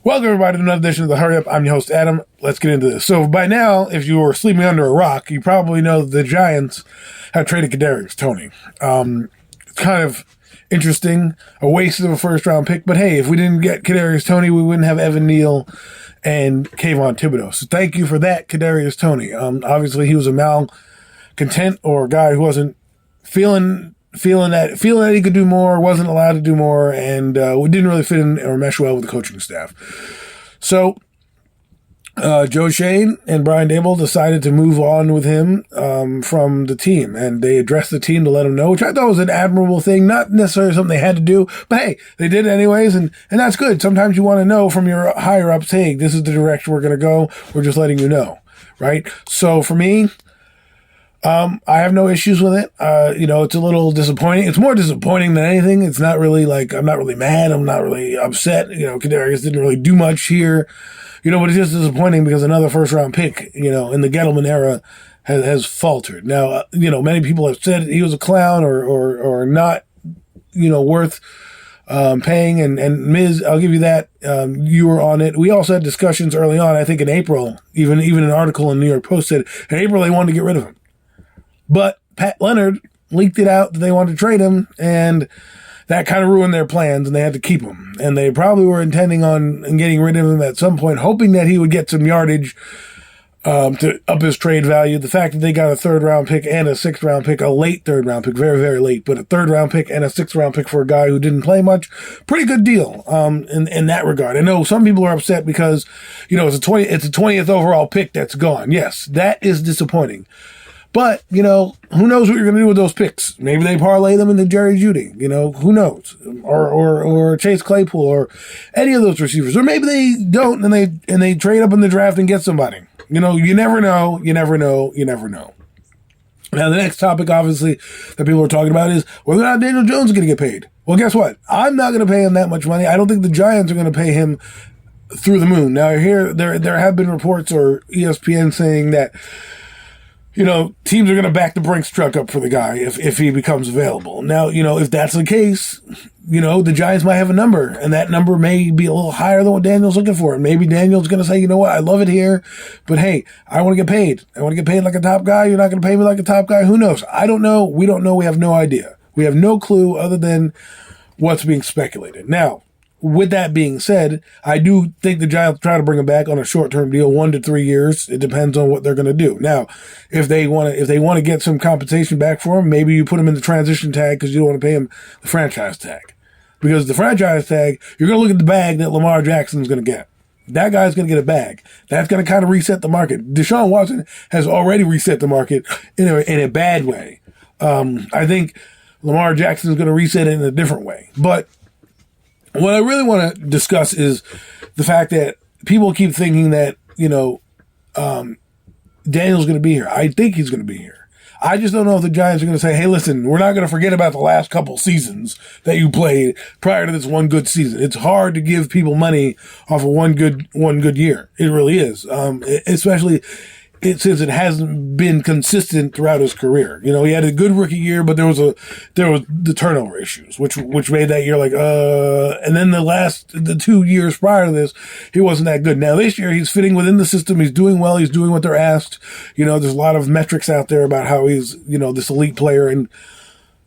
Welcome, everybody, to another edition of The Hurry Up. I'm your host, Adam. Let's get into this. So, by now, if you were sleeping under a rock, you probably know that the Giants have traded Kadarius Toney. It's kind of interesting, a waste of a first-round pick, but hey, if we didn't get Kadarius Toney, we wouldn't have Evan Neal and Kayvon Thibodeaux. So, thank you for that, Kadarius Toney. Obviously, he was a malcontent or a guy who wasn't feeling that he could do more, wasn't allowed to do more, and didn't really fit in or mesh well with the coaching staff. So Joe Schoen and Brian Daboll decided to move on with him from the team, and they addressed the team to let him know, which I thought was an admirable thing, not necessarily something they had to do, but hey, they did it anyways, and that's good. Sometimes you want to know from your higher ups, hey, this is the direction we're going to go. We're just letting you know, right? So for me, I have no issues with it. It's a little disappointing. It's more disappointing than anything. It's not really like, I'm not really mad. I'm not really upset. Kadarius didn't really do much here, but it's just disappointing because another first round pick, in the Gettleman era has faltered. Now, many people have said he was a clown or not, worth paying. And Miz, I'll give you that. You were on it. We also had discussions early on, I think in April, even an article in New York Post said in April they wanted to get rid of him. But Pat Leonard leaked it out that they wanted to trade him, and that kind of ruined their plans, and they had to keep him. And they probably were intending on getting rid of him at some point, hoping that he would get some yardage to up his trade value. The fact that they got a third-round pick and a sixth-round pick, a late third-round pick, very, very late, but a third-round pick and a sixth-round pick for a guy who didn't play much, pretty good deal in that regard. I know some people are upset because, it's a 20th overall pick that's gone. Yes, that is disappointing. But, who knows what you're going to do with those picks? Maybe they parlay them into Jerry Jeudy, who knows? Or Chase Claypool or any of those receivers. Or maybe they don't and they trade up in the draft and get somebody. You never know. You never know. You never know. Now, the next topic, obviously, that people are talking about is whether or not Daniel Jones is going to get paid. Well, guess what? I'm not going to pay him that much money. I don't think the Giants are going to pay him through the moon. Now, there have been reports or ESPN saying that teams are going to back the Brinks truck up for the guy if he becomes available. Now, if that's the case, the Giants might have a number, and that number may be a little higher than what Daniel's looking for. And maybe Daniel's going to say, I love it here, but hey, I want to get paid. I want to get paid like a top guy. You're not going to pay me like a top guy. Who knows? I don't know. We don't know. We have no idea. We have no clue other than what's being speculated. Now, with that being said, I do think the Giants try to bring him back on a short-term deal, 1 to 3 years. It depends on what they're going to do. Now, if they want to get some compensation back for him, maybe you put him in the transition tag because you don't want to pay him the franchise tag. Because the franchise tag, you're going to look at the bag that Lamar Jackson's going to get. That guy's going to get a bag. That's going to kind of reset the market. Deshaun Watson has already reset the market in a bad way. I think Lamar Jackson is going to reset it in a different way. But what I really want to discuss is the fact that people keep thinking that, Daniel's going to be here. I think he's going to be here. I just don't know if the Giants are going to say, hey, listen, we're not going to forget about the last couple seasons that you played prior to this one good season. It's hard to give people money off of one good year. It really is. Especially since it hasn't been consistent throughout his career. He had a good rookie year, but there was the turnover issues, which made that year like, and then the 2 years prior to this, he wasn't that good. Now this year, he's fitting within the system. He's doing well. He's doing what they're asked. There's a lot of metrics out there about how he's, this elite player, and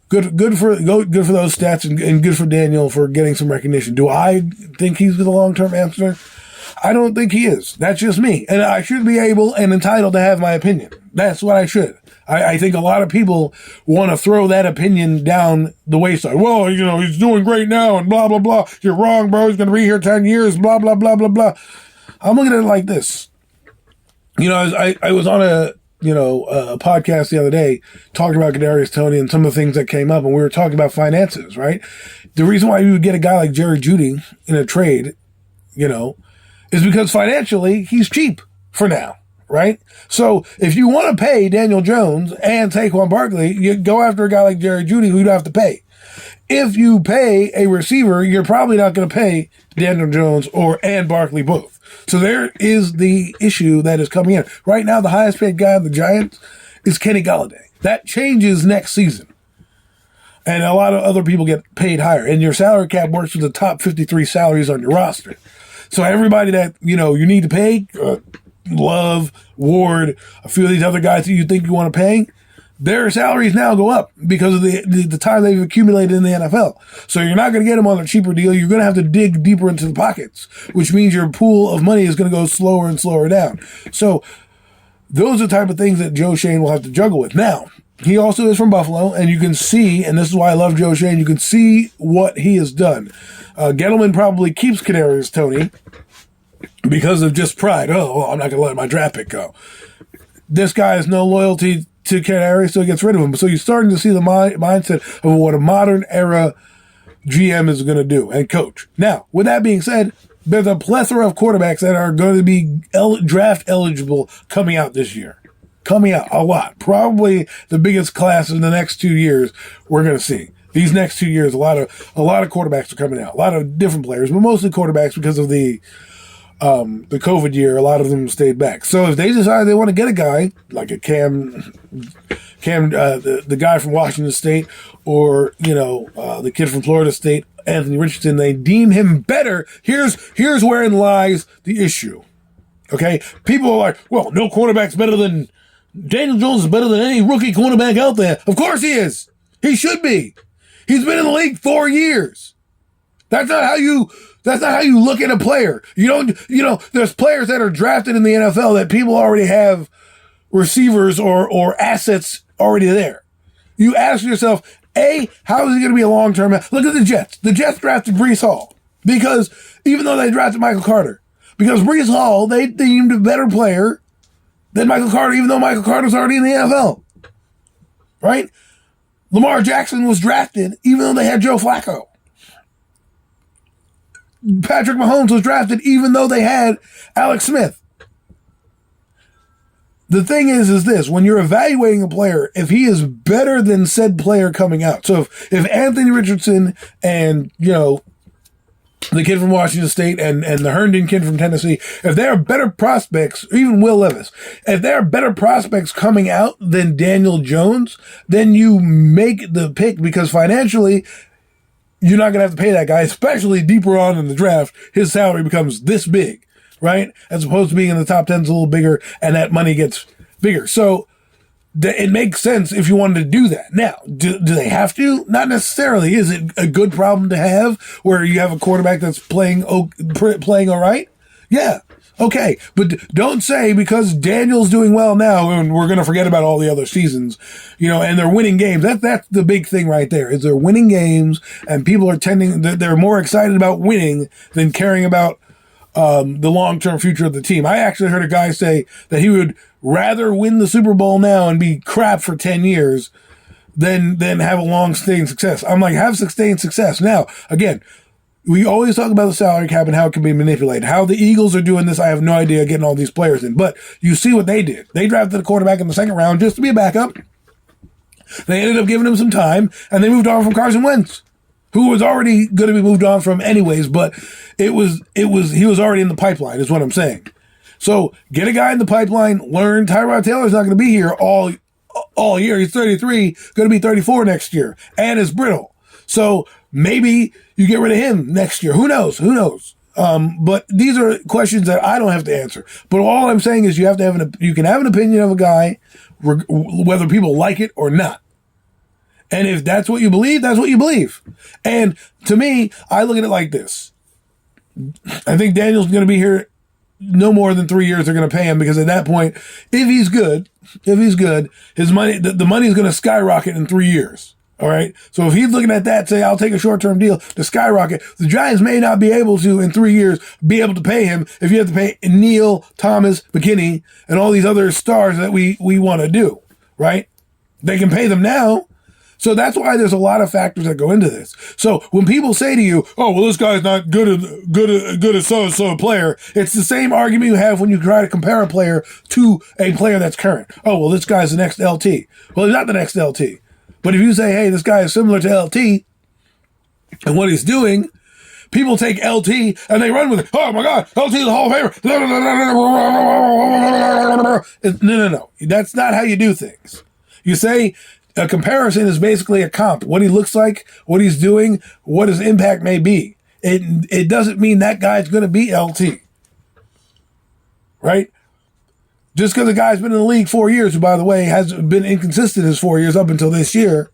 good for those stats, and good for Daniel for getting some recognition. Do I think he's the long-term answer? I don't think he is. That's just me. And I should be able and entitled to have my opinion. That's what I should. I think a lot of people want to throw that opinion down the wayside. Well, he's doing great now and blah, blah, blah. You're wrong, bro. He's going to be here 10 years, blah, blah, blah, blah, blah. I'm looking at it like this. I was on a podcast the other day talking about Kadarius Toney and some of the things that came up, and we were talking about finances, right? The reason why you would get a guy like Jerry Jeudy in a trade, is because financially he's cheap for now, right? So if you want to pay Daniel Jones and Saquon Barkley, you go after a guy like Jerry Jeudy who you don't have to pay. If you pay a receiver, you're probably not going to pay Daniel Jones and Barkley both. So there is the issue that is coming in. Right now, the highest paid guy on the Giants is Kenny Golladay. That changes next season. And a lot of other people get paid higher. And your salary cap works with the top 53 salaries on your roster. So everybody that, you need to pay, Love, Ward, a few of these other guys that you think you want to pay, their salaries now go up because of the time they've accumulated in the NFL. So you're not going to get them on a cheaper deal. You're going to have to dig deeper into the pockets, which means your pool of money is going to go slower and slower down. So those are the type of things that Joe Schoen will have to juggle with. Now, he also is from Buffalo, and you can see, and this is why I love Joe Schoen, you can see what he has done. Gettleman probably keeps Kadarius Toney because of just pride. Oh, well, I'm not going to let my draft pick go. This guy has no loyalty to Kadarius, so he gets rid of him. So you're starting to see the mindset of what a modern era GM is going to do and coach. Now, with that being said, there's a plethora of quarterbacks that are going to be draft eligible coming out this year. Coming out a lot. Probably the biggest class in the next 2 years we're going to see. These next 2 years, a lot of quarterbacks are coming out. A lot of different players, but mostly quarterbacks because of the COVID year. A lot of them stayed back. So if they decide they want to get a guy like a Cam, the guy from Washington State, or the kid from Florida State, Anthony Richardson, they deem him better. Here's wherein lies the issue. Okay, people are like, well, no cornerback's better than Daniel Jones is better than any rookie cornerback out there. Of course he is. He should be. He's been in the league 4 years. That's not how you look at a player. There's players that are drafted in the NFL that people already have receivers or assets already there. You ask yourself, A, how is he going to be a long-term? Look at the Jets. The Jets drafted Breece Hall because even though they drafted Michael Carter, because Breece Hall, they deemed a better player than Michael Carter, even though Michael Carter's already in the NFL. Right? Lamar Jackson was drafted even though they had Joe Flacco. Patrick Mahomes was drafted even though they had Alex Smith. The thing is this, when you're evaluating a player, if he is better than said player coming out, so if Anthony Richardson and, the kid from Washington State and the Herndon kid from Tennessee, if they are better prospects, even Will Levis, if they are better prospects coming out than Daniel Jones, then you make the pick because financially, you're not going to have to pay that guy, especially deeper on in the draft. His salary becomes this big, right? As opposed to being in the top 10's a little bigger, and that money gets bigger. So it makes sense if you wanted to do that. Now, do they have to? Not necessarily. Is it a good problem to have where you have a quarterback that's playing all right? Yeah. Okay. But don't say because Daniel's doing well now and we're going to forget about all the other seasons, and they're winning games. That's the big thing right there is they're winning games and people are they're more excited about winning than caring about the long-term future of the team. I actually heard a guy say that he would rather win the Super Bowl now and be crap for 10 years than have a long-staying success. I'm like, have sustained success. Now, again, we always talk about the salary cap and how it can be manipulated. How the Eagles are doing this, I have no idea, getting all these players in. But you see what they did. They drafted a quarterback in the second round just to be a backup. They ended up giving him some time, and they moved on from Carson Wentz, who was already going to be moved on from anyways, but he was already in the pipeline, is what I'm saying. So get a guy in the pipeline, learn. Tyrod Taylor's not going to be here all year. He's 33, going to be 34 next year, and is brittle. So maybe you get rid of him next year. Who knows? But these are questions that I don't have to answer. But all I'm saying is you can have an opinion of a guy, whether people like it or not. And if that's what you believe, that's what you believe. And to me, I look at it like this. I think Daniel's going to be here no more than 3 years. They're going to pay him because at that point, if he's good, his money, the money is going to skyrocket in 3 years. All right. So if he's looking at that, say, I'll take a short-term deal to skyrocket. The Giants may not be able to, in 3 years, be able to pay him if you have to pay Neal, Thomas, McKinney, and all these other stars that we want to do. Right. They can pay them now. So that's why there's a lot of factors that go into this. So when people say to you, oh, well, this guy's not good as so-and-so player, it's the same argument you have when you try to compare a player to a player that's current. Oh, well, this guy's the next LT. Well, he's not the next LT. But if you say, hey, this guy is similar to LT and what he's doing, people take LT and they run with it. Oh, my God, LT is a Hall of Famer. No. That's not how you do things. You say, a comparison is basically a comp. What he looks like, what he's doing, what his impact may be. it doesn't mean that guy's going to be LT, right? Just because a guy's been in the league 4 years, who, by the way, has been inconsistent his 4 years up until this year,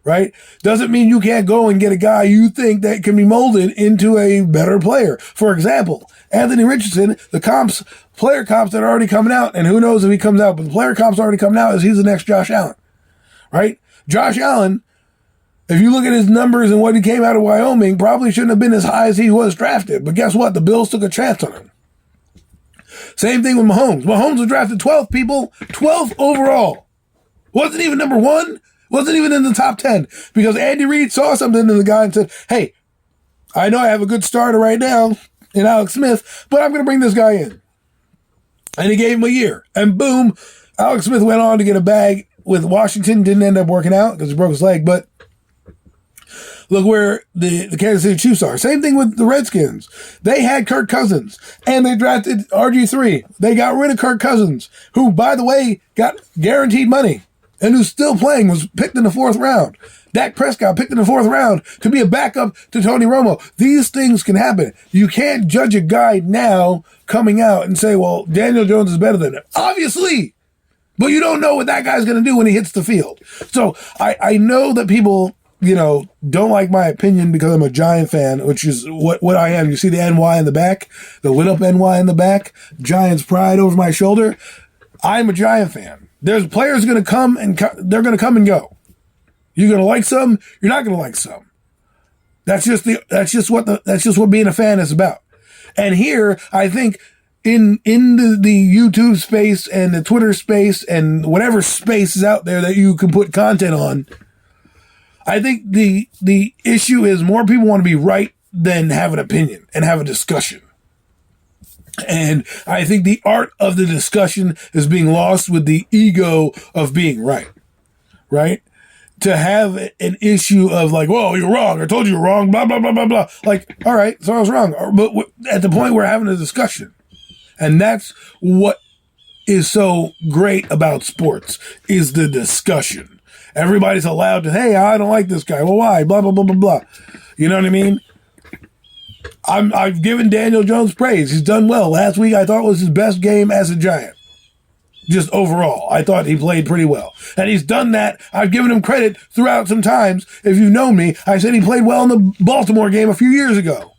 right? Doesn't mean you can't go and get a guy you think that can be molded into a better player. For example, Anthony Richardson, the player comps that are already coming out, and who knows if he comes out, but the player comps already coming out is he's the next Josh Allen, right? Josh Allen, if you look at his numbers and what he came out of Wyoming, probably shouldn't have been as high as he was drafted. But guess what? The Bills took a chance on him. Same thing with Mahomes. Mahomes was drafted 12th, people. 12th overall. Wasn't even number one. Wasn't even in the top 10. Because Andy Reid saw something in the guy and said, hey, I know I have a good starter right now in Alex Smith, but I'm going to bring this guy in. And he gave him a year. And boom, Alex Smith went on to get a bag with Washington. Didn't end up working out because he broke his leg. But look where the Kansas City Chiefs are. Same thing with the Redskins. They had Kirk Cousins, and they drafted RG3. They got rid of Kirk Cousins, who, by the way, got guaranteed money, and who's still playing, was picked in the 4th round. Dak Prescott picked in the 4th round to be a backup to Tony Romo. These things can happen. You can't judge a guy now coming out and say, well, Daniel Jones is better than him. Obviously. But you don't know what that guy's going to do when he hits the field. So I know that people, don't like my opinion because I'm a Giant fan, which is what I am. You see the NY in the back, the lit up NY in the back, Giants pride over my shoulder. I'm a Giant fan. There's players going to come and they're going to come and go. You're going to like some, you're not going to like some. That's just what being a fan is about. And here, I think in the YouTube space and the Twitter space and whatever space is out there that you can put content on, I think the issue is more people want to be right than have an opinion and have a discussion. And I think the art of the discussion is being lost with the ego of being right? To have an issue of like, whoa, you're wrong. I told you you're wrong, blah, blah, blah, blah, blah. Like, all right, so I was wrong. But at the point we're having a discussion. And that's what is so great about sports, is the discussion. Everybody's allowed to, hey, I don't like this guy. Well, why? Blah, blah, blah, blah, blah. You know what I mean? I've given Daniel Jones praise. He's done well. Last week, I thought was his best game as a Giant. Just overall, I thought he played pretty well. And he's done that. I've given him credit throughout some times. If you've known me, I said he played well in the Baltimore game a few years ago.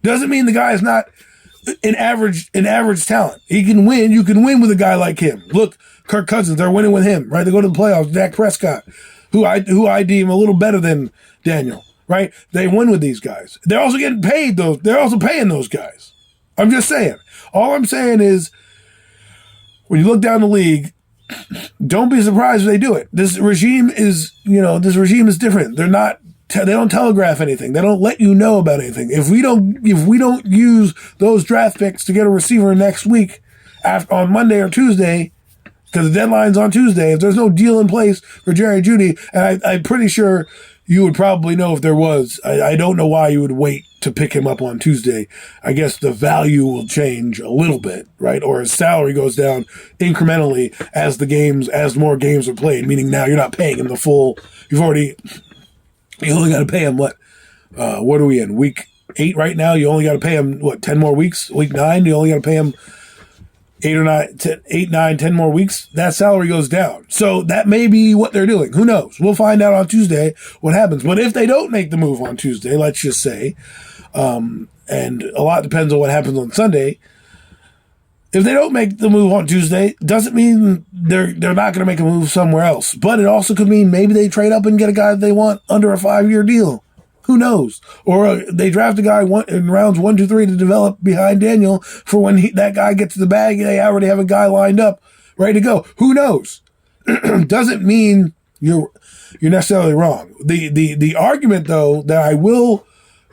Doesn't mean the guy is not an average talent. He can win. You can win with a guy like him. Look, Kirk Cousins, they're winning with him, right? They go to the playoffs. Dak Prescott, who I deem a little better than Daniel, right? They win with these guys. They're also getting paid, though. They're also paying those guys. I'm just saying. All I'm saying is, when you look down the league, don't be surprised if they do it. This regime is different. They don't telegraph anything. They don't let you know about anything. If we don't use those draft picks to get a receiver next week, on Monday or Tuesday, because the deadline's on Tuesday, if there's no deal in place for Jerry Jeudy, and I'm pretty sure you would probably know if there was. I don't know why you would wait to pick him up on Tuesday. I guess the value will change a little bit, right? Or his salary goes down incrementally as more games are played, meaning now you're not paying him the full. You only got to pay him what are we in? Week 8 right now? You only got to pay him 10 more weeks? Week 9, you only got to pay him 8, 9, 10 more weeks. That salary goes down. So that may be what they're doing. Who knows? We'll find out on Tuesday what happens. But if they don't make the move on Tuesday, let's just say, and a lot depends on what happens on Sunday. If they don't make the move on Tuesday, doesn't mean they're not going to make a move somewhere else. But it also could mean maybe they trade up and get a guy that they want under a 5-year deal. Who knows? Or they draft a guy in rounds 1, 2, 3 to develop behind Daniel for when that guy gets the bag. They already have a guy lined up, ready to go. Who knows? Doesn't mean you're necessarily wrong. The argument, though, that I will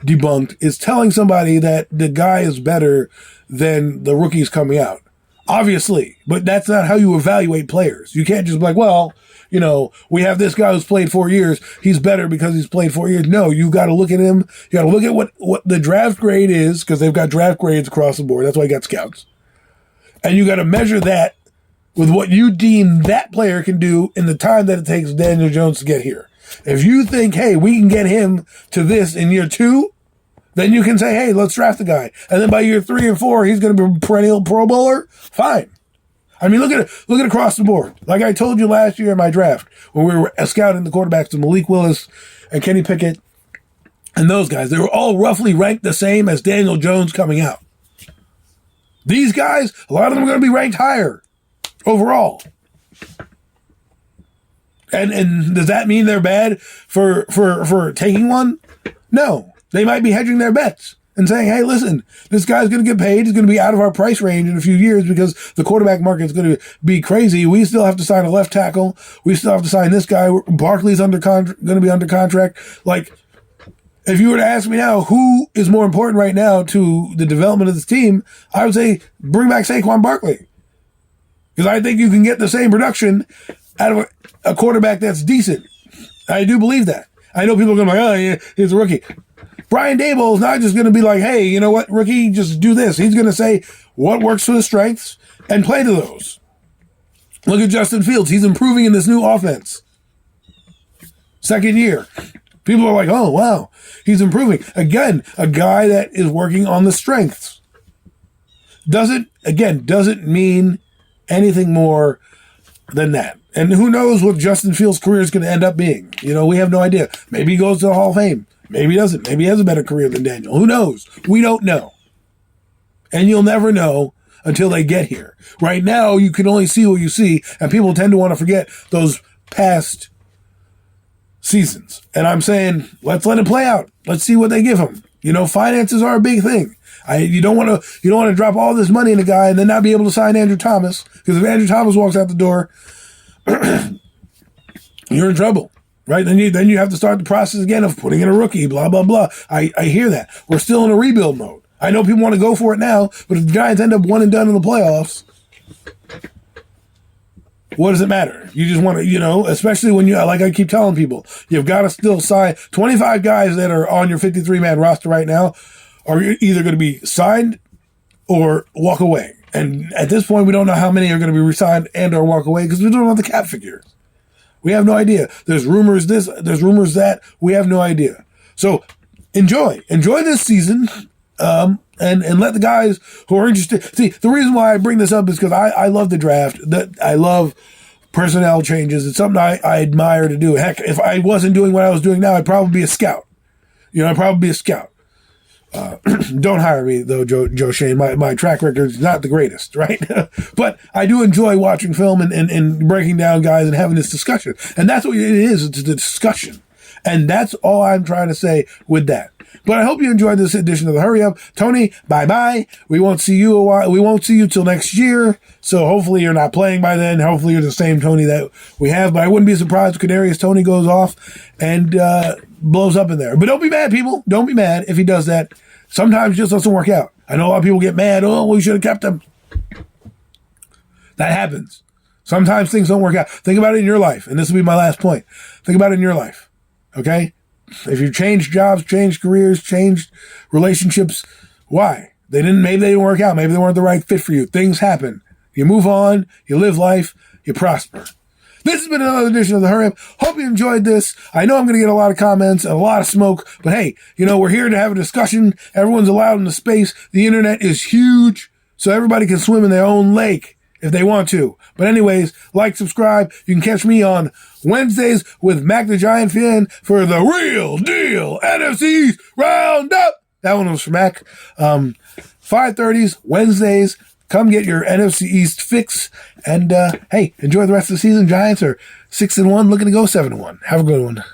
debunk is telling somebody that the guy is better than the rookies coming out. Obviously, but that's not how you evaluate players. You can't just be like, well, we have this guy who's played 4 years. He's better because he's played 4 years. No, you got to look at him. You got to look at what the draft grade is, because they've got draft grades across the board. That's why you got scouts. And you got to measure that with what you deem that player can do in the time that it takes Daniel Jones to get here. If you think, hey, we can get him to this in year 2, then you can say, hey, let's draft the guy. And then by year 3 and 4, he's going to be a perennial Pro Bowler. Fine. I mean, look at it. Look at across the board. Like I told you last year in my draft, when we were scouting the quarterbacks to Malik Willis and Kenny Pickett and those guys, they were all roughly ranked the same as Daniel Jones coming out. These guys, a lot of them are going to be ranked higher overall. And does that mean they're bad for taking one? No. They might be hedging their bets and saying, hey, listen, this guy's going to get paid. He's going to be out of our price range in a few years because the quarterback market is going to be crazy. We still have to sign a left tackle. We still have to sign this guy. Barkley's going to be under contract. Like, if you were to ask me now, who is more important right now to the development of this team, I would say bring back Saquon Barkley. Because I think you can get the same production out of a quarterback that's decent. I do believe that. I know people are going to be like, oh, yeah, he's a rookie. Brian Daboll is not just going to be like, hey, you know what, rookie, just do this. He's going to say what works for his strengths and play to those. Look at Justin Fields. He's improving in this new offense. Second year. People are like, oh, wow, he's improving. Again, a guy that is working on the strengths. Doesn't mean anything more than that. And who knows what Justin Fields' career is going to end up being. You know, we have no idea. Maybe he goes to the Hall of Fame. Maybe he doesn't. Maybe he has a better career than Daniel. Who knows? We don't know. And you'll never know until they get here. Right now, you can only see what you see, and people tend to want to forget those past seasons. And I'm saying, let's let it play out. Let's see what they give him. You know, finances are a big thing. You don't want to drop all this money in a guy and then not be able to sign Andrew Thomas, because if Andrew Thomas walks out the door, you're in trouble, right? Then you have to start the process again of putting in a rookie, blah, blah, blah. I hear that. We're still in a rebuild mode. I know people want to go for it now, but if the Giants end up one and done in the playoffs, what does it matter? You just want to, you know, especially when like I keep telling people, you've got to still sign 25 guys that are on your 53-man roster right now are either going to be signed or walk away. And at this point, we don't know how many are going to be re-signed and or walk away because we don't know the cap figures. We have no idea. There's rumors this, there's rumors that. We have no idea. So enjoy this season, and let the guys who are interested. See, the reason why I bring this up is because I love the draft. That I love personnel changes. It's something I admire to do. Heck, if I wasn't doing what I was doing now, I'd probably be a scout. You know, I'd probably be a scout. Don't hire me though, Joe Shane. My track record is not the greatest, right? But I do enjoy watching film and breaking down guys and having this discussion. And that's what it is. It's the discussion. And that's all I'm trying to say with that. But I hope you enjoyed this edition of the Hurry Up. Tony, bye-bye. We won't see you a while. We won't see you till next year. So hopefully you're not playing by then. Hopefully you're the same Tony that we have. But I wouldn't be surprised if Kadarius Toney goes off and blows up in there. But don't be mad, people. Don't be mad if he does that. Sometimes it just doesn't work out. I know a lot of people get mad. Oh, we should have kept him. That happens. Sometimes things don't work out. Think about it in your life. And this will be my last point. Think about it in your life. Okay? If you changed jobs, changed careers, changed relationships, why? Maybe they didn't work out. Maybe they weren't the right fit for you. Things happen. You move on, you live life, you prosper. This has been another edition of the Hurry Up. Hope you enjoyed this. I know I'm going to get a lot of comments and a lot of smoke, but hey, you know, we're here to have a discussion. Everyone's allowed in the space. The internet is huge, so everybody can swim in their own lake if they want to. But anyways, like, subscribe. You can catch me on Wednesdays with Mac the Giant Fan for the Real Deal NFC Roundup. That one was for Mac. 5:30s, Wednesdays. Come get your NFC East fix. And, hey, enjoy the rest of the season. Giants are 6-1, looking to go 7-1. Have a good one.